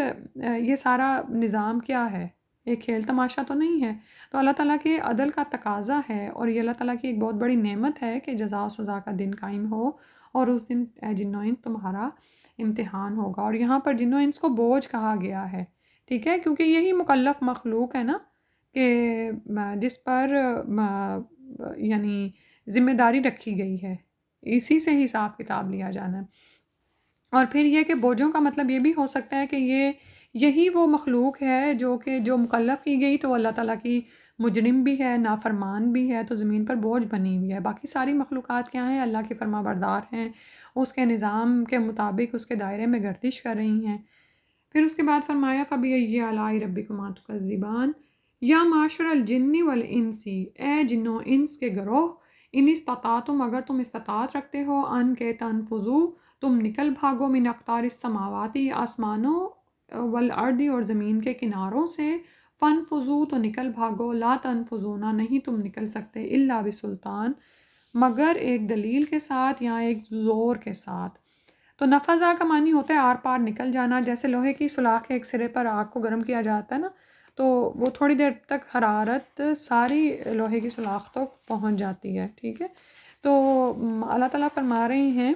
یہ سارا نظام کیا ہے؟ ایک کھیل تماشا تو نہیں ہے. تو اللہ تعالیٰ کے عدل کا تقاضا ہے اور یہ اللہ تعالیٰ کی ایک بہت بڑی نعمت ہے کہ جزا و سزا کا دن قائم ہو اور اس دن اے جن و انس تمہارا امتحان ہوگا. اور یہاں پر جن و انس کو بوجھ کہا گیا ہے، ٹھیک ہے، کیونکہ یہی مکلف مخلوق ہے نا کہ جس پر یعنی ذمہ داری رکھی گئی ہے، اسی سے حساب کتاب لیا جانا ہے. اور پھر یہ کہ بوجھوں کا مطلب یہ بھی ہو سکتا ہے کہ یہی وہ مخلوق ہے جو مکلف کی گئی تو اللہ تعالیٰ کی مجرم بھی ہے، نافرمان بھی ہے، تو زمین پر بوجھ بنی ہوئی ہے. باقی ساری مخلوقات کیا ہیں؟ اللہ کے فرما بردار ہیں، اس کے نظام کے مطابق اس کے دائرے میں گردش کر رہی ہیں. پھر اس کے بعد فرمایا فَبِأَيِّ آلَاءِ رَبِّكُمَا تُكَذِّبَانِ یا معاشر الجن والانس، اے جن و انس کے گروہ، ان استطاعتم اگر تم استطاعت رکھتے ہو، ان کے تنفذو تم نکل بھاگو، من اقطار السماواتی آسمانوں، والارض اور زمین کے کناروں سے، فنفذو تو نکل بھاگو، لا تنفذونا نہیں تم نکل سکتے، الا بسلطان مگر ایک دلیل کے ساتھ یا ایک زور کے ساتھ. تو نفذا کا معنی ہوتا ہے آر پار نکل جانا. جیسے لوہے کی سوراخ کے ایک سرے پر آگ کو گرم کیا جاتا ہے نا، تو وہ تھوڑی دیر تک حرارت ساری لوہے کی سوراخ تک پہنچ جاتی ہے، ٹھیک ہے. تو اللہ تعالیٰ فرما رہے ہیں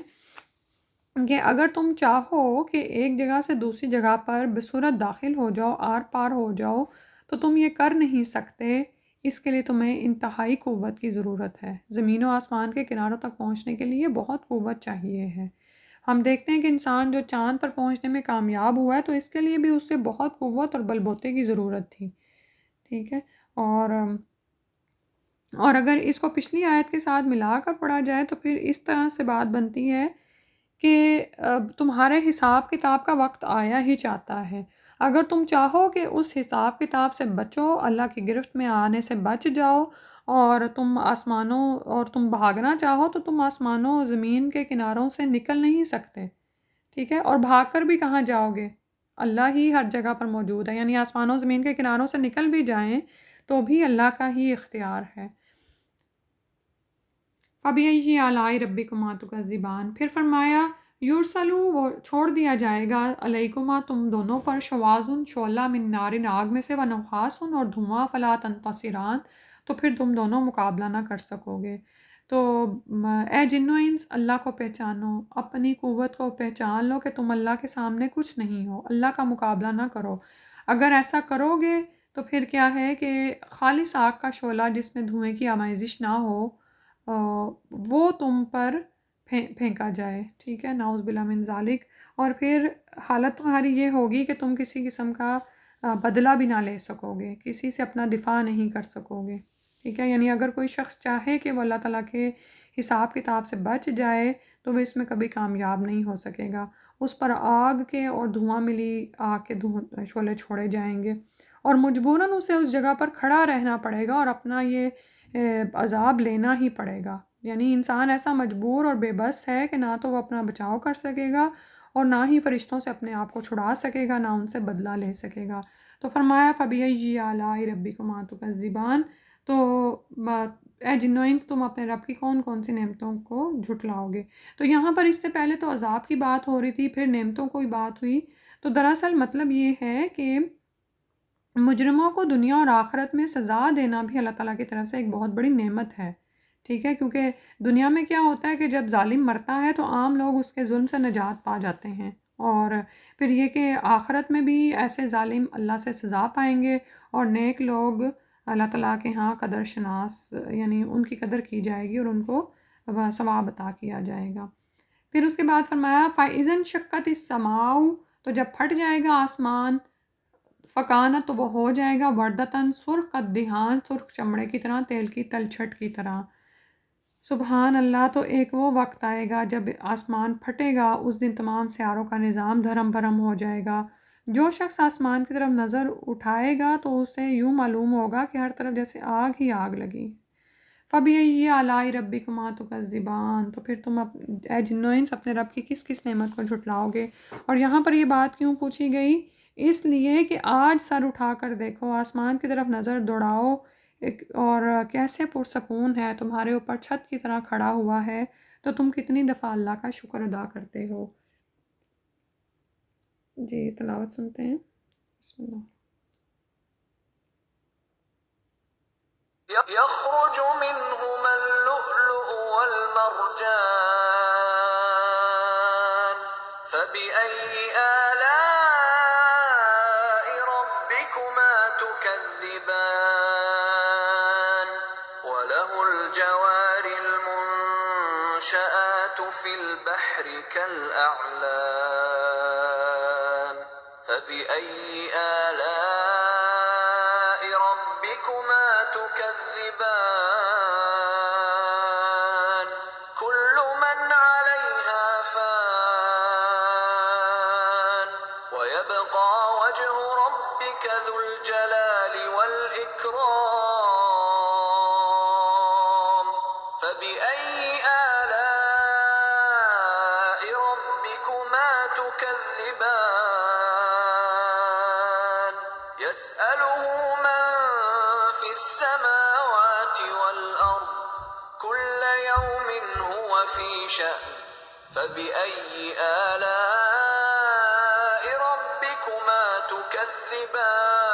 کہ اگر تم چاہو کہ ایک جگہ سے دوسری جگہ پر بصورت داخل ہو جاؤ، آر پار ہو جاؤ، تو تم یہ کر نہیں سکتے. اس کے لیے تمہیں انتہائی قوت کی ضرورت ہے. زمین و آسمان کے کناروں تک پہنچنے کے لیے بہت قوت چاہیے ہے. ہم دیکھتے ہیں کہ انسان جو چاند پر پہنچنے میں کامیاب ہوا ہے تو اس کے لیے بھی اس سے بہت قوت اور بل بوتے کی ضرورت تھی، ٹھیک ہے. اور اگر اس کو پچھلی آیت کے ساتھ ملا کر پڑھا جائے تو پھر اس طرح سے بات بنتی ہے کہ تمہارے حساب کتاب کا وقت آیا ہی چاہتا ہے. اگر تم چاہو کہ اس حساب کتاب سے بچو، اللہ کی گرفت میں آنے سے بچ جاؤ، اور تم بھاگنا چاہو تو تم آسمانوں زمین کے کناروں سے نکل نہیں سکتے، ٹھیک ہے. اور بھاگ کر بھی کہاں جاؤ گے؟ اللہ ہی ہر جگہ پر موجود ہے. یعنی آسمانوں زمین کے کناروں سے نکل بھی جائیں تو بھی اللہ کا ہی اختیار ہے. فَبِأَيِّ آلَاءِ رَبِّكُمَا تُكَذِّبَانِ پھر فرمایا یورسلو وہ چھوڑ دیا جائے گا، علیکما تم دونوں پر، شوازن شعلہ، من نارن آگ میں سے، ونحاسن اور دھواں، فلا تنتصران تو پھر تم دونوں مقابلہ نہ کر سکو گے. تو اے جن و انس اللہ کو پہچانو، اپنی قوت کو پہچان لو کہ تم اللہ کے سامنے کچھ نہیں ہو، اللہ کا مقابلہ نہ کرو. اگر ایسا کرو گے تو پھر کیا ہے کہ خالص آگ کا شعلہ جس میں دھوئیں کی آمیزش نہ ہو وہ تم پر پھینکا جائے، ٹھیک ہے. نعوذ باللہ من ذالک. اور پھر حالت تمہاری یہ ہوگی کہ تم کسی قسم کا بدلہ بھی نہ لے سکو گے، کسی سے اپنا دفاع نہیں کر سکو گے، ٹھیک ہے. یعنی اگر کوئی شخص چاہے کہ وہ اللہ تعالیٰ کے حساب کتاب سے بچ جائے تو وہ اس میں کبھی کامیاب نہیں ہو سکے گا. اس پر آگ کے اور دھواں ملی آگ کے شعلے چھوڑے جائیں گے اور مجبوراً اسے اس جگہ پر کھڑا رہنا پڑے گا اور اپنا یہ عذاب لینا ہی پڑے گا. یعنی انسان ایسا مجبور اور بے بس ہے کہ نہ تو وہ اپنا بچاؤ کر سکے گا اور نہ ہی فرشتوں سے اپنے آپ کو چھڑا سکے گا، نہ ان سے بدلہ لے سکے گا. تو فرمایا فَبِأَيِّ آلَاءِ رَبِّكُمَا تُكَذِّبَانِ تو اے جن و انس تم اپنے رب کی کون کون سی نعمتوں کو جھٹلاؤ گے. تو یہاں پر اس سے پہلے تو عذاب کی بات ہو رہی تھی، پھر نعمتوں کی بات ہوئی. تو دراصل مطلب یہ ہے کہ مجرموں کو دنیا اور آخرت میں سزا دینا بھی اللہ تعالیٰ کی طرف سے ایک بہت بڑی نعمت ہے، ٹھیک ہے. کیونکہ دنیا میں کیا ہوتا ہے کہ جب ظالم مرتا ہے تو عام لوگ اس کے ظلم سے نجات پا جاتے ہیں اور پھر یہ کہ آخرت میں بھی ایسے ظالم اللہ سے سزا پائیں گے، اور نیک لوگ اللہ تعالیٰ کے ہاں قدر شناس، یعنی ان کی قدر کی جائے گی اور ان کو ثواب عطا کیا جائے گا۔ پھر اس کے بعد فرمایا فَإِذَا انشَقَّتِ السَّمَاءُ، تو جب پھٹ جائے گا آسمان، فَكَانَتْ، تو وہ ہو جائے گا وردتاً سرخ قدّہان، سرخ چمڑے کی طرح، تیل کی تلچھٹ کی طرح۔ سبحان اللہ، تو ایک وہ وقت آئے گا جب آسمان پھٹے گا، اس دن تمام سیاروں کا نظام دھرم بھرم ہو جائے گا۔ جو شخص آسمان کی طرف نظر اٹھائے گا تو اسے یوں معلوم ہوگا کہ ہر طرف جیسے آگ ہی آگ لگی۔ فَبِأَيِّ آلَاءِ رَبِّكُمَا تُكَذِّبَانِ، تو پھر تم اے جنو انس اپنے رب کی کس کس نعمت کو جھٹلاؤ گے؟ اور یہاں پر یہ بات کیوں پوچھی گئی؟ اس لیے کہ آج سر اٹھا کر دیکھو، آسمان کی طرف نظر دوڑاؤ، اور کیسے پرسکون ہے، تمہارے اوپر چھت کی طرح کھڑا ہوا ہے، تو تم کتنی دفعہ اللہ کا شکر ادا کرتے ہو۔ جی تلاوت سنتے ہیں، بسم اللہ۔ يخرج منهما اللؤلؤ والمرجان فبأي آلاء ربكما تكذبان وله الجوار المنشآت في البحر كالأعلام فبأي آلاء ربكما تكذبان كل من عليها فان ويبقى وجه ربك ذو الجلال والإكرام فبأي آلاء ربكما تكذبان يسأله من في السماوات والأرض كل يوم هو في شأن فبأي آلاء ربكما تكذبان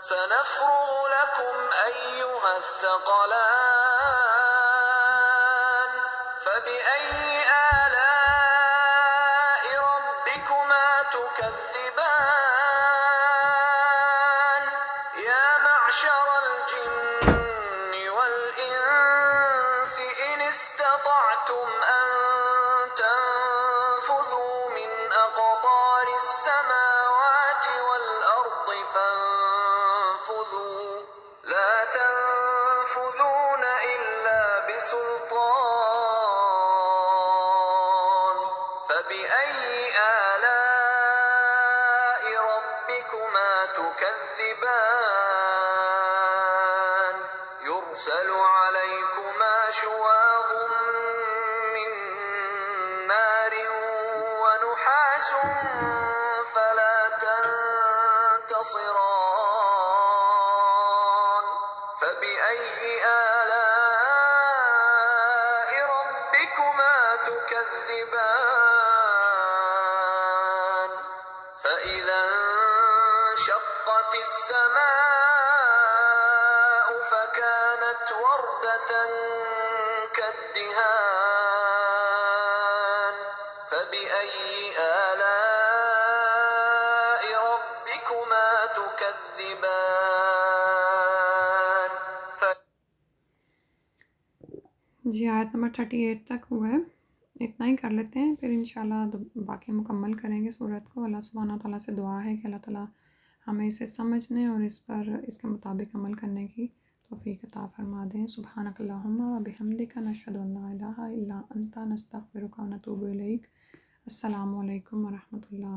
سنفرغ لكم أيها الثقلان فبأي آلاء ربكما تكذبان يا معشر الجن والإنس إن استطعتم أن تنفذوا من أقطار السماوات والأرض فانفذوا لا تنفذون إلا بسلطان فبأي آلاء ربكما تكذبان يرسل عليكما شواظ من نار ونحاس فلا تنتصران فبأي آلاء ربكما تكذبان فإذا انشقت السماء فكانت وردة كالدهان فبأي آلاء ربكما تكذبان جی آیت نمبر 38 تک ہوا ہے، اتنا ہی کر لیتے ہیں، پھر انشاءاللہ باقی مکمل کریں گے صورت کو۔ اللہ سبحانہ تعالیٰ سے دعا ہے کہ اللہ تعالیٰ ہمیں اسے سمجھنے اور اس پر اس کے مطابق عمل کرنے کی توفیق عطا فرما دیں۔ سبحانک اللہم و بحمدک، نشہد ان لا الہ الا انت، نستغفرک و نتوب الیک۔ السلام علیکم ورحمۃ اللہ۔